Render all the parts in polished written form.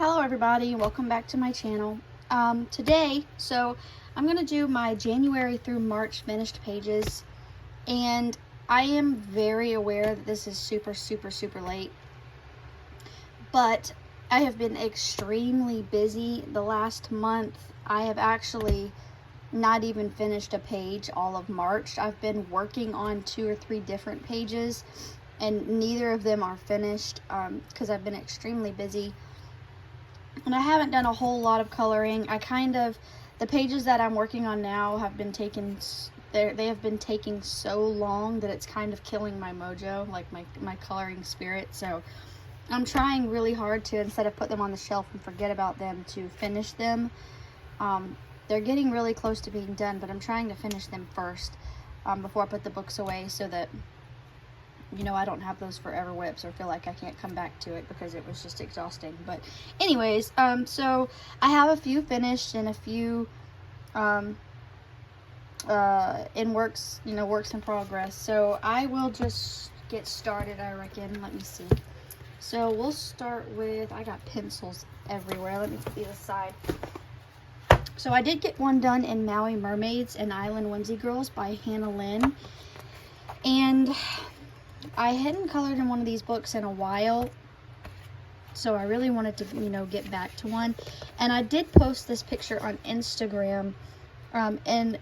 Hello everybody, welcome back to my channel. Today, I'm going to do my January through March finished pages, and I am very aware that this is super late, but I have been extremely busy the last month. I have actually not even finished a page all of March. I've been working on 2 or 3 different pages, and neither of them are finished because I've been extremely busy. And I haven't done a whole lot of coloring. The pages that I'm working on now have been they have been taking so long that it's kind of killing my mojo, like my coloring spirit. So I'm trying really hard to, instead of put them on the shelf and forget about them, to finish them. They're getting really close to being done, but I'm trying to finish them first before I put the books away, so that I don't have those forever whips or feel like I can't come back to it because it was just exhausting. But anyways, so I have a few finished and a few in works in progress. So I will just get started, I reckon. Let me see. So we'll start with, I got pencils everywhere. Let me put these aside. So I did get one done in Maui Mermaids and Island Whimsy Girls by Hannah Lynn. And I hadn't colored in one of these books in a while, so I really wanted to, get back to one. And I did post this picture on Instagram, and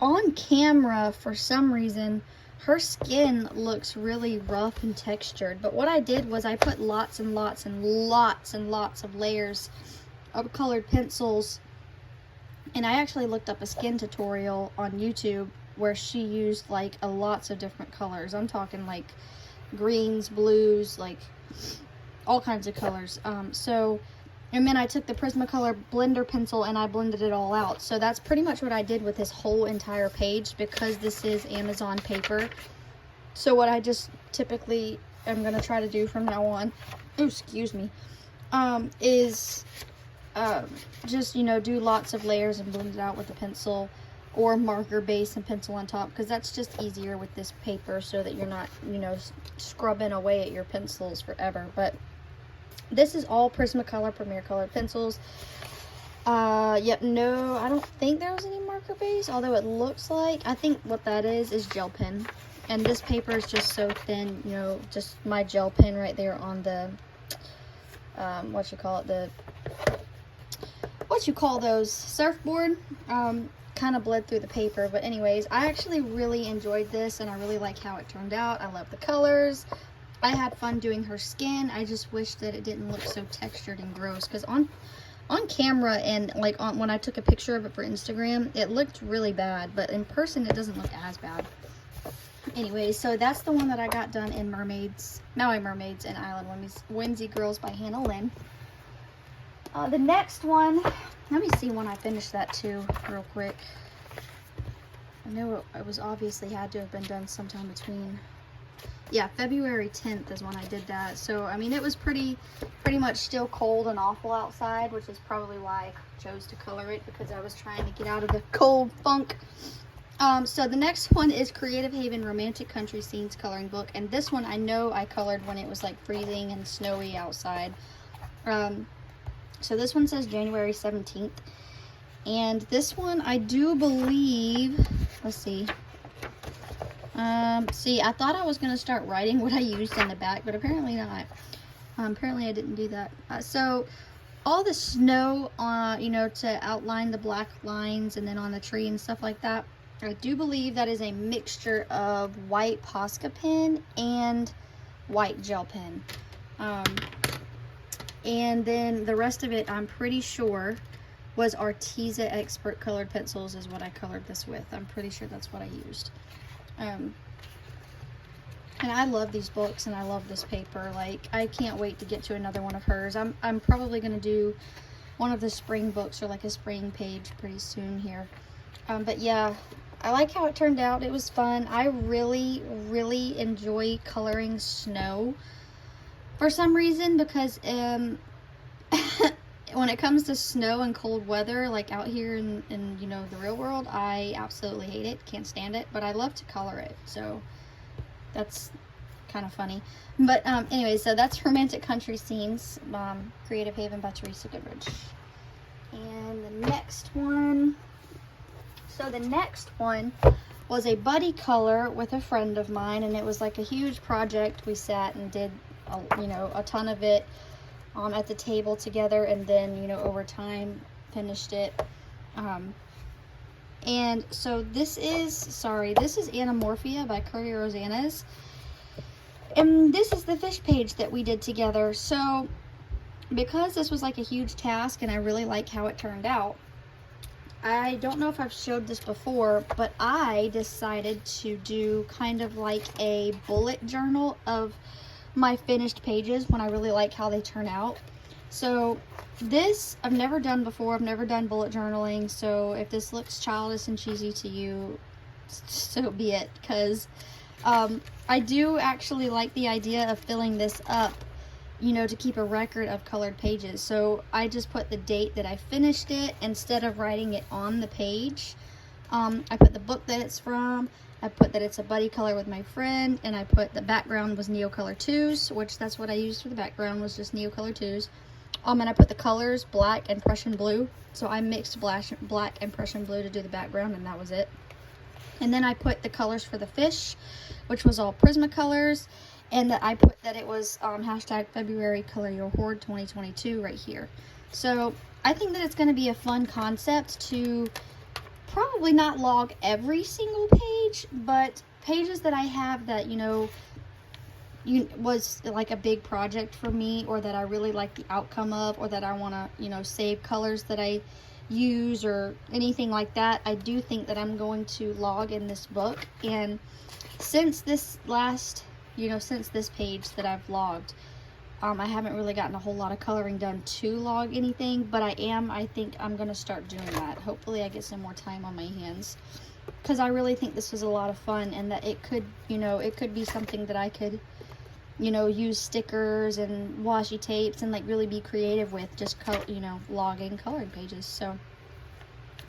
on camera, for some reason, her skin looks really rough and textured. But what I did was I put lots and lots of layers of colored pencils, and I actually looked up a skin tutorial on YouTube where she used like lots of different colors. I'm talking like greens, blues, like all kinds of colors. And then I took the Prismacolor blender pencil and I blended it all out. So that's pretty much what I did with this whole entire page, because this is Amazon paper. So what I just typically am going to try to do from now on, excuse me, is just, do lots of layers and blend it out with a pencil or marker base and pencil on top, because that's just easier with this paper, so that you're not, scrubbing away at your pencils forever. But this is all Prismacolor Premier Color pencils. Yep, no, I don't think there was any marker base, although it looks like, I think what that is gel pen. And this paper is just so thin, just my gel pen right there on the, what you call those, surfboard. Kind of bled through the paper. But anyways, I actually really enjoyed this, and I really like how it turned out. I love the colors. I had fun doing her skin. I just wish that it didn't look so textured and gross, because on camera and like when I took a picture of it for Instagram, it looked really bad, but in person it doesn't look as bad. Anyways, so that's the one that I got done in Maui Mermaids and Island Whimsy Girls by Hannah Lynn. The next one, let me see when I finished that too, real quick. I know it was obviously had to have been done sometime between, yeah, February 10th is when I did that. So, I mean, it was pretty much still cold and awful outside, which is probably why I chose to color it, because I was trying to get out of the cold funk. So the next one is Creative Haven Romantic Country Scenes Coloring Book. And this one I know I colored when it was like freezing and snowy outside. So this one says January 17th. And this one, I do believe, let's see. See, I thought I was going to start writing what I used in the back, but apparently not. Apparently I didn't do that. So all the snow, to outline the black lines and then on the tree and stuff like that, I do believe that is a mixture of white Posca pen and white gel pen. And then the rest of it, I'm pretty sure, was Arteza Expert Colored Pencils is what I colored this with. I'm pretty sure that's what I used. And I love these books and I love this paper. Like, I can't wait to get to another one of hers. I'm probably going to do one of the spring books, or like a spring page, pretty soon here. But yeah, I like how it turned out. It was fun. I really enjoy coloring snow for some reason, because when it comes to snow and cold weather, like out here in the real world, I absolutely hate it, can't stand it, but I love to color it. So that's kind of funny. But anyway, so that's Romantic Country Scenes, Creative Haven by Teresa Goodrich. And the next one, so the next one was a buddy color with a friend of mine, and it was like a huge project. We sat and did, a ton of it at the table together, and then, over time finished it. And so this is Anamorphia by Curly Rosannas. And this is the fish page that we did together. So because this was like a huge task and I really like how it turned out, I don't know if I've showed this before, but I decided to do kind of like a bullet journal of my finished pages when I really like how they turn out. So this I've never done before. I've never done bullet journaling, so if this looks childish and cheesy to you, so be it, because I do actually like the idea of filling this up, to keep a record of colored pages. So I just put the date that I finished it instead of writing it on the page. I put the book that it's from, I put that it's a buddy color with my friend, and I put the background was Neocolor 2s, which that's what I used for the background, was just Neocolor 2s. And I put the colors black and Prussian blue. So I mixed black and Prussian blue to do the background, and that was it. And then I put the colors for the fish, which was all Prismacolors. And that I put that it was hashtag February Color Your Hoard 2022 right here. So I think that it's going to be a fun concept to probably not log every single page, but pages that I have that, was like a big project for me, or that I really like the outcome of, or that I want to, save colors that I use or anything like that. I do think that I'm going to log in this book. And since this since this page that I've logged, I haven't really gotten a whole lot of coloring done to log anything, but I think I'm going to start doing that. Hopefully I get some more time on my hands, because I really think this was a lot of fun, and that it could, it could be something that I could, use stickers and washi tapes and like really be creative with, just logging coloring pages. So,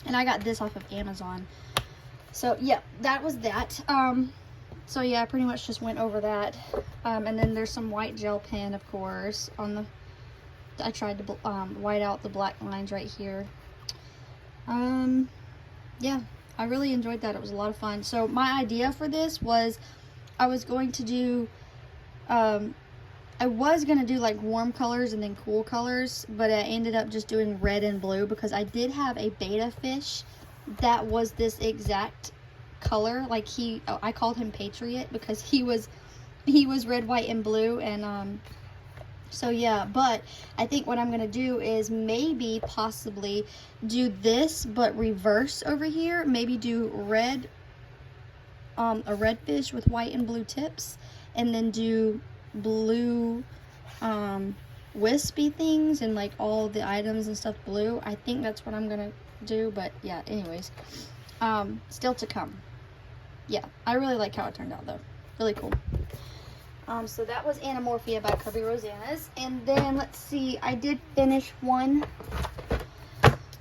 and I got this off of Amazon. So yeah, that was that. So yeah, I pretty much just went over that. And then there's some white gel pen, of course, I tried to white out the black lines right here. Yeah, I really enjoyed that. It was a lot of fun. So my idea for this was I was going to do like warm colors and then cool colors, but I ended up just doing red and blue because I did have a beta fish that was this exact color. Like I called him Patriot because he was red, white, and blue. And so yeah, but I think what I'm gonna do is maybe possibly do this but reverse over here. Maybe do red, a red fish with white and blue tips, and then do blue wispy things and like all the items and stuff blue. I think that's what I'm gonna do. But yeah, anyways, still to come. Yeah, I really like how it turned out though. Really cool. So that was Anamorphia by Curly Rosannas. And then let's see, I did finish one.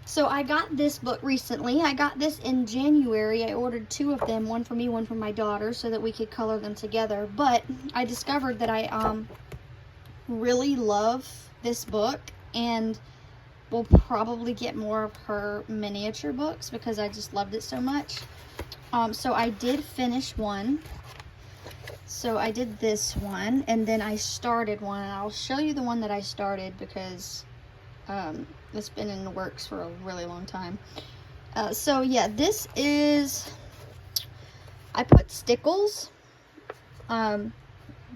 So I got this book recently. I got this in January. I ordered 2 of them, one for me, one for my daughter, so that we could color them together. But I discovered that I really love this book, and will probably get more of her miniature books because I just loved it so much. So I did finish one. So I did this one, and then I started one, and I'll show you the one that I started because it's been in the works for a really long time. So yeah, this is, I put stickles.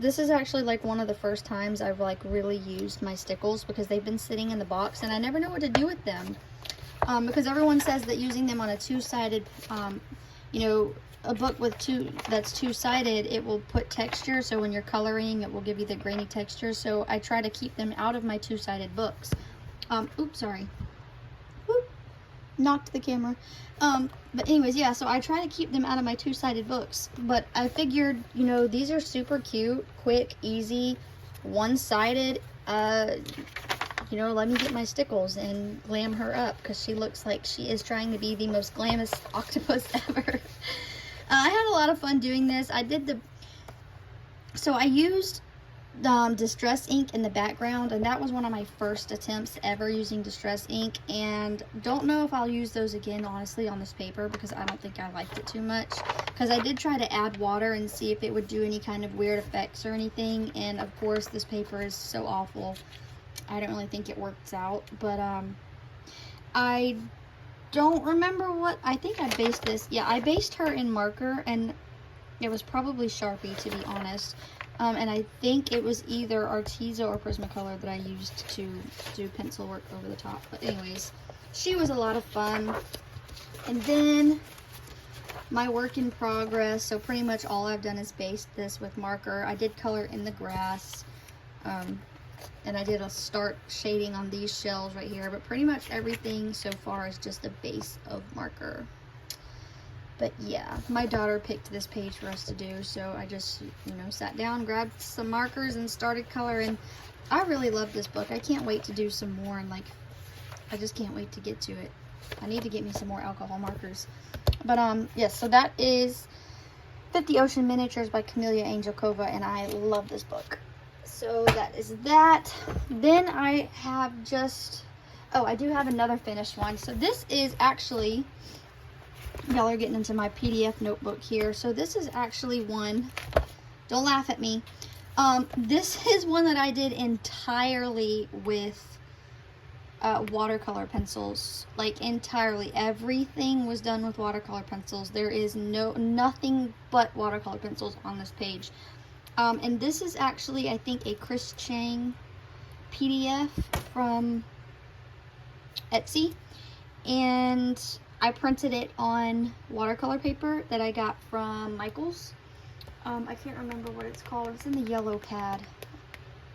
This is actually like one of the first times I've like really used my stickles because they've been sitting in the box and I never know what to do with them. Because everyone says that using them on a two-sided, a book with that's two-sided, it will put texture, so when you're coloring it will give you the grainy texture. So I try to keep them out of my two-sided books. Oops, sorry. Whoop, knocked the camera. But anyways, yeah, so I try to keep them out of my two-sided books, but I figured, these are super cute, quick, easy, one-sided. Let me get my stickles and glam her up because she looks like she is trying to be the most glamorous octopus ever. I had a lot of fun doing this. So I used Distress ink in the background, and that was one of my first attempts ever using Distress ink, and don't know if I'll use those again, honestly, on this paper, because I don't think I liked it too much, because I did try to add water and see if it would do any kind of weird effects or anything, and of course this paper is so awful, I don't really think it works out. But I don't remember what, I think I based this, yeah, I based her in marker, and it was probably Sharpie, to be honest. And I think it was either Arteza or Prismacolor that I used to do pencil work over the top. But anyways, she was a lot of fun. And then my work in progress. So pretty much all I've done is based this with marker. I did color in the grass. And I did a start shading on these shells right here. But pretty much everything so far is just a base of marker. But yeah, my daughter picked this page for us to do, so I just, you know, sat down, grabbed some markers, and started coloring. I really love this book. I can't wait to do some more, and like, I just can't wait to get to it. I need to get me some more alcohol markers. But yes, so that is 50 Ocean Miniatures by Camelia Angelkova, and I love this book. So that is that. Then I have just, oh, I do have another finished one. So this is actually, y'all are getting into my PDF notebook here. So this is actually one, don't laugh at me. This is one that I did entirely with watercolor pencils. Like entirely. Everything was done with watercolor pencils. There is nothing but watercolor pencils on this page. And this is actually, I think, a Chris Chang PDF from Etsy. And I printed it on watercolor paper that I got from Michaels. I can't remember what it's called. It's in the yellow pad.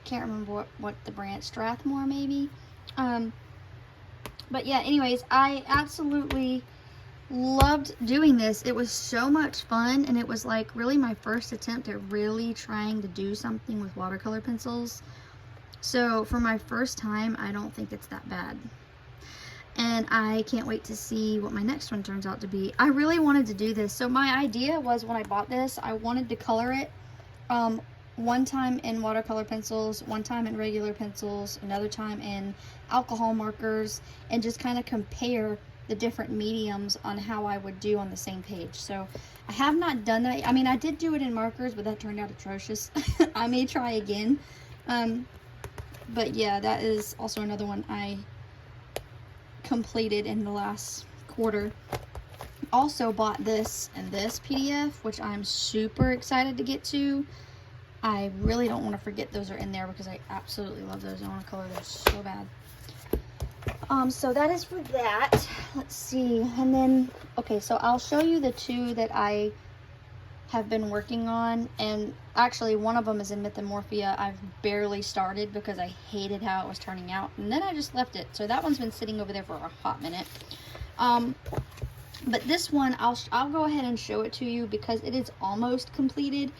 Can't remember what the brand, Strathmore maybe. But yeah, anyways, I absolutely loved doing this. It was so much fun, and it was like really my first attempt at really trying to do something with watercolor pencils. So for my first time, I don't think it's that bad. And I can't wait to see what my next one turns out to be. I really wanted to do this. So my idea was, when I bought this, I wanted to color it one time in watercolor pencils, one time in regular pencils, another time in alcohol markers, and just kind of compare the different mediums on how I would do on the same page. So I have not done that. I mean, I did do it in markers, but that turned out atrocious. I may try again. But yeah, that is also another one I completed in the last quarter. Also bought this and this PDF, which I'm super excited to get to. I really don't want to forget those are in there because I absolutely love those. I want to color those so bad. So that is for that. Let's see. And then, okay, so I'll show you the two that I have been working on. And actually, one of them is in Mythomorphia. I've barely started because I hated how it was turning out. And then I just left it. So that one's been sitting over there for a hot minute. But this one, I'll go ahead and show it to you because it is almost completed.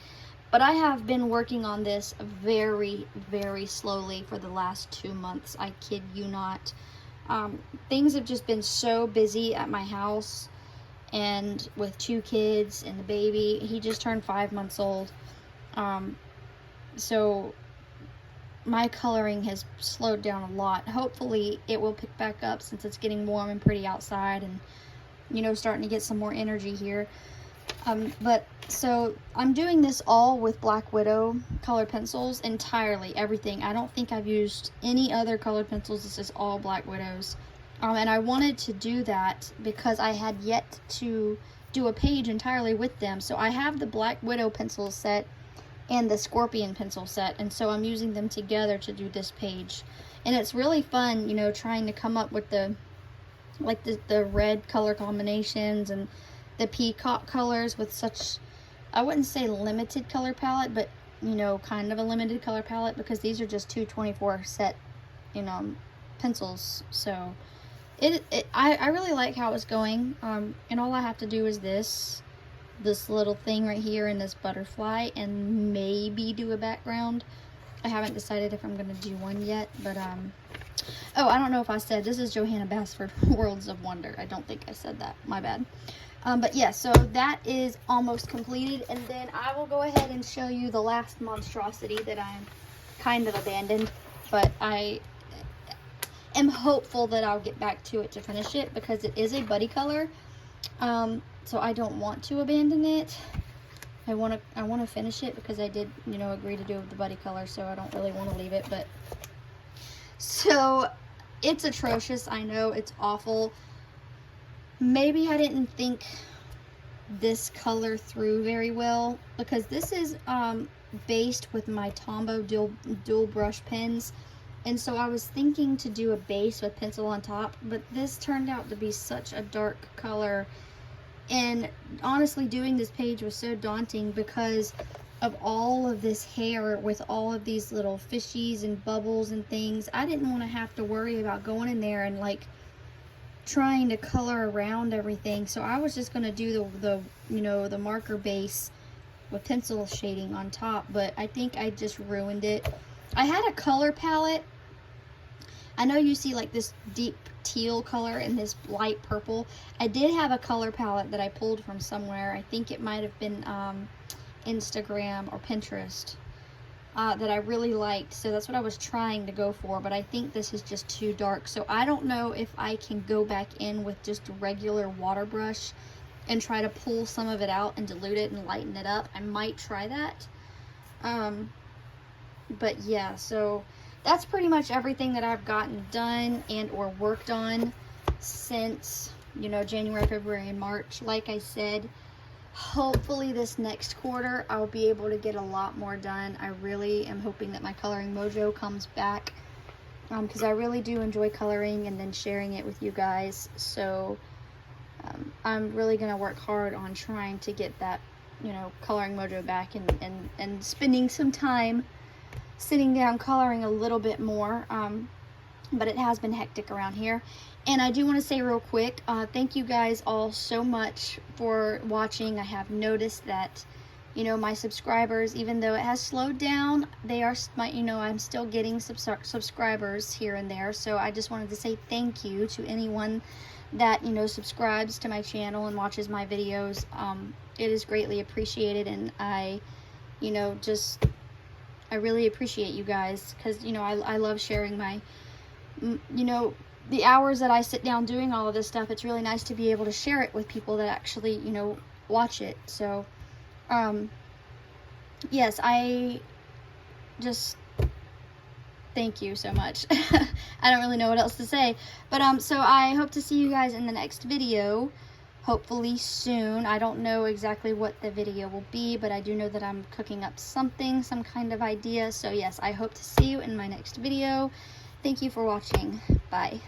But I have been working on this very, very slowly for the last 2 months. I kid you not. Things have just been so busy at my house, and with 2 kids and the baby. He just turned 5 months old. So my coloring has slowed down a lot. Hopefully it will pick back up since it's getting warm and pretty outside, and you know, starting to get some more energy here. But so I'm doing this all with Black Widow colored pencils entirely, everything. I don't think I've used any other colored pencils. This is all Black Widows. And I wanted to do that because I had yet to do a page entirely with them. So I have the Black Widow pencil set and the Scorpion pencil set, and so I'm using them together to do this page. And it's really fun, you know, trying to come up with the red color combinations and the peacock colors with such, I wouldn't say limited color palette, but you know, kind of a limited color palette, because these are just 224 set, you know, pencils. So I really like how it's going. And all I have to do is this little thing right here and this butterfly, and maybe do a background. I haven't decided if I'm gonna do one yet, but oh, I don't know if I said this is Johanna Basford Worlds of Wonder. I don't think I said that. My bad. But yeah, so that is almost completed, and then I will go ahead and show you the last monstrosity that I'm kind of abandoned, but I am hopeful that I'll get back to it to finish it because it is a buddy color. So I don't want to abandon it. I want to finish it because I did, you know, agree to do the buddy color, so I don't really want to leave it. But so it's atrocious. I know it's awful. Maybe I didn't think this color through very well because this is based with my Tombow dual brush pens, and so I was thinking to do a base with pencil on top, but this turned out to be such a dark color. And honestly, doing this page was so daunting because of all of this hair with all of these little fishies and bubbles and things. I didn't want to have to worry about going in there and like trying to color around everything. So I was just going to do the you know, the marker base with pencil shading on top, but I think I just ruined it. I had a color palette. I know you see like this deep teal color and this light purple. I did have a color palette that I pulled from somewhere. I think it might have been Instagram or Pinterest that I really liked, so that's what I was trying to go for, but I think this is just too dark. So I don't know if I can go back in with just a regular water brush and try to pull some of it out and dilute it and lighten it up. I might try that. But yeah, so that's pretty much everything that I've gotten done and or worked on since, you know, January, February, and March. Like I said, hopefully this next quarter I'll be able to get a lot more done. I really am hoping that my coloring mojo comes back because I really do enjoy coloring and then sharing it with you guys. So I'm really going to work hard on trying to get that, you know, coloring mojo back and spending some time sitting down coloring a little bit more, but it has been hectic around here. And I do want to say real quick, thank you guys all so much for watching. I have noticed that, you know, my subscribers, even though it has slowed down, they are, you know, I'm still getting subscribers here and there. So I just wanted to say thank you to anyone that, you know, subscribes to my channel and watches my videos. It is greatly appreciated, and I, you know, just I really appreciate you guys because, you know, I love sharing my, you know, the hours that I sit down doing all of this stuff. It's really nice to be able to share it with people that actually, you know, watch it. So, yes, I just thank you so much. I don't really know what else to say, but so I hope to see you guys in the next video. Hopefully soon. I don't know exactly what the video will be, but I do know that I'm cooking up something, some kind of idea. So yes, I hope to see you in my next video. Thank you for watching. Bye.